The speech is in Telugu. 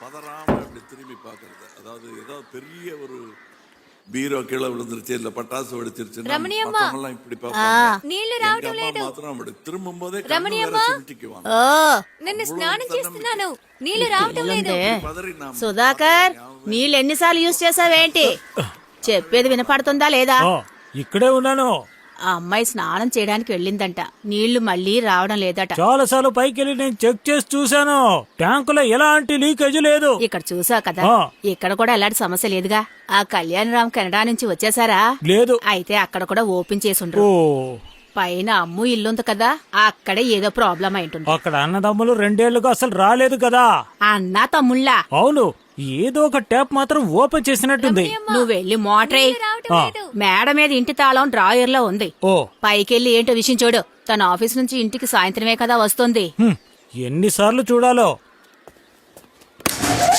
பதறாம இப்படி திரும்பி பாக்குறது. அதாவது ஏதாவது பெரிய ஒரு பீரோ கீழே விழுந்துருச்சு, இல்ல பட்டாசு வெடிச்சிருச்சுன்னா ரமணியம்மா. மத்தவங்கெல்லாம் இப்படி பார்ப்பாங்க. నీళ్లు எங்க రావటం அம்மா లేదు. మాత్రం அப்படி திரும்பும் போதே கண்ணு வேற రమణియమ్మ. சிமிட்டிக்குவாங்க. ఓ నిన్ను స్నానం చేస్తున్నాను, నీళ్లు రావటం లేదు. పిల్లుందే. పదరి నా సుధాకర్ నీళ్ళు ఎన్నిసార్లు యూజ్ చేసావేంటి? చెప్పేది వినపడుతుందా లేదా? ఇక్కడే ఉన్నాను. ఆ అమ్మాయి స్నానం చేయడానికి వెళ్ళిందంట, నీళ్లు మళ్ళీ రావడం లేదట. చాలా సార్లు పైకి వెళ్ళి నేను చెక్ చేసి చూశాను, ట్యాంకులో ఎలాంటి లీకేజ్ లేదు. ఇక్కడ చూసా కదా, ఆ. ఇక్కడ కూడా ఎలాంటి సమస్య లేదుగా. ఆ కళ్యాణరామ్ కెనడా నుంచి వచ్చేసారా? లేదు. అయితే అక్కడ కూడా ఓపెన్ చేసి ఓ, ఉండరు. పైన అమ్ము ఇల్లుంది కదా, అక్కడే ఏదో ప్రాబ్లం అయింటుంది. అక్కడ అన్నదమ్ములు 2 ఏళ్లుగా అసలు రాలేదు కదా. అన్నా తమ్ముళ్ళా, అవును, ఏదో ఒక ట్యాప్ మాత్రం ఓపెన్ చేసినట్టుంది. నువ్వు వెళ్ళి మోటరే. నీళ్లు రావటం ఆ. లేదు. మేడ మీద ఇంటి తాళం డ్రాయర్ లో ఉంది. ఓ, పైకెళ్ళి ఏంటో విషయం చూడు. తన ఆఫీస్ నుంచి ఇంటికి సాయంత్రమే కదా వస్తుంది. ఎన్నిసార్లు చూడాలో.